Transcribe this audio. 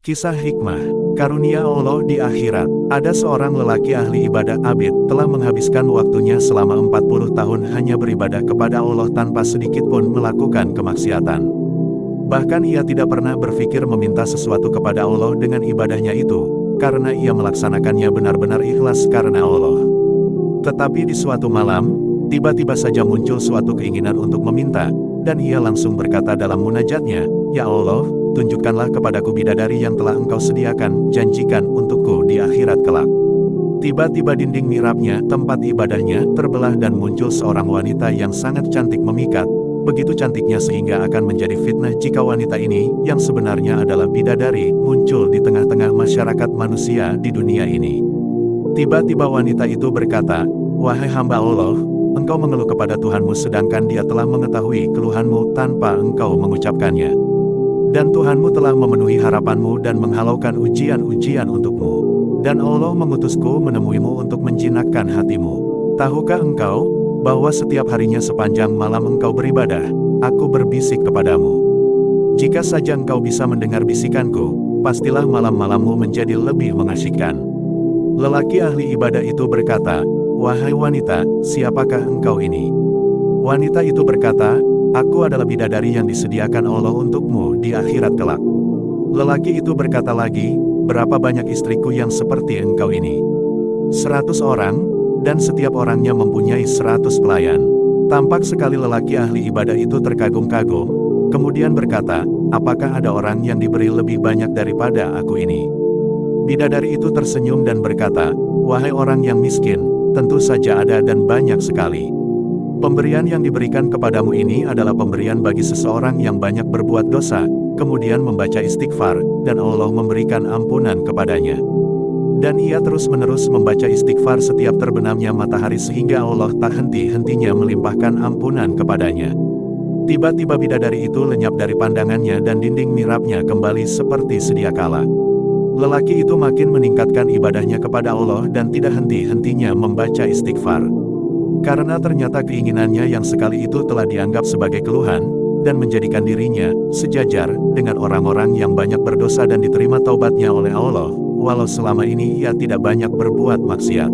Kisah hikmah, karunia Allah di akhirat. Ada seorang lelaki ahli ibadah abid, telah menghabiskan waktunya selama 40 tahun hanya beribadah kepada Allah tanpa sedikit pun melakukan kemaksiatan. Bahkan ia tidak pernah berpikir meminta sesuatu kepada Allah dengan ibadahnya itu, karena ia melaksanakannya benar-benar ikhlas karena Allah. Tetapi di suatu malam, tiba-tiba saja muncul suatu keinginan untuk meminta, dan ia langsung berkata dalam munajatnya, "Ya Allah, tunjukkanlah kepadaku bidadari yang telah Engkau sediakan, janjikan untukku di akhirat kelak." Tiba-tiba dinding mihrabnya, tempat ibadahnya, terbelah dan muncul seorang wanita yang sangat cantik memikat. Begitu cantiknya sehingga akan menjadi fitnah jika wanita ini, yang sebenarnya adalah bidadari, muncul di tengah-tengah masyarakat manusia di dunia ini. Tiba-tiba wanita itu berkata, "Wahai hamba Allah, engkau mengeluh kepada Tuhanmu sedangkan Dia telah mengetahui keluhanmu tanpa engkau mengucapkannya. Dan Tuhanmu telah memenuhi harapanmu dan menghalaukan ujian-ujian untukmu. Dan Allah mengutusku menemuimu untuk menjinakkan hatimu. Tahukah engkau, bahwa setiap harinya sepanjang malam engkau beribadah, aku berbisik kepadamu. Jika saja engkau bisa mendengar bisikanku, pastilah malam-malammu menjadi lebih mengasyikkan." Lelaki ahli ibadah itu berkata, "Wahai wanita, siapakah engkau ini?" Wanita itu berkata, "Aku adalah bidadari yang disediakan Allah untukmu di akhirat kelak." Lelaki itu berkata lagi, "Berapa banyak istriku yang seperti engkau ini?" 100 orang, dan setiap orangnya mempunyai 100 pelayan. Tampak sekali lelaki ahli ibadah itu terkagum-kagum, kemudian berkata, "Apakah ada orang yang diberi lebih banyak daripada aku ini?" Bidadari itu tersenyum dan berkata, "Wahai orang yang miskin, tentu saja ada dan banyak sekali. Pemberian yang diberikan kepadamu ini adalah pemberian bagi seseorang yang banyak berbuat dosa, kemudian membaca istighfar, dan Allah memberikan ampunan kepadanya. Dan ia terus-menerus membaca istighfar setiap terbenamnya matahari sehingga Allah tak henti-hentinya melimpahkan ampunan kepadanya." Tiba-tiba bidadari itu lenyap dari pandangannya dan dinding mihrabnya kembali seperti sedia kala. Lelaki itu makin meningkatkan ibadahnya kepada Allah dan tidak henti-hentinya membaca istighfar. Karena ternyata keinginannya yang sekali itu telah dianggap sebagai keluhan, dan menjadikan dirinya sejajar dengan orang-orang yang banyak berdosa dan diterima taubatnya oleh Allah, walau selama ini ia tidak banyak berbuat maksiat.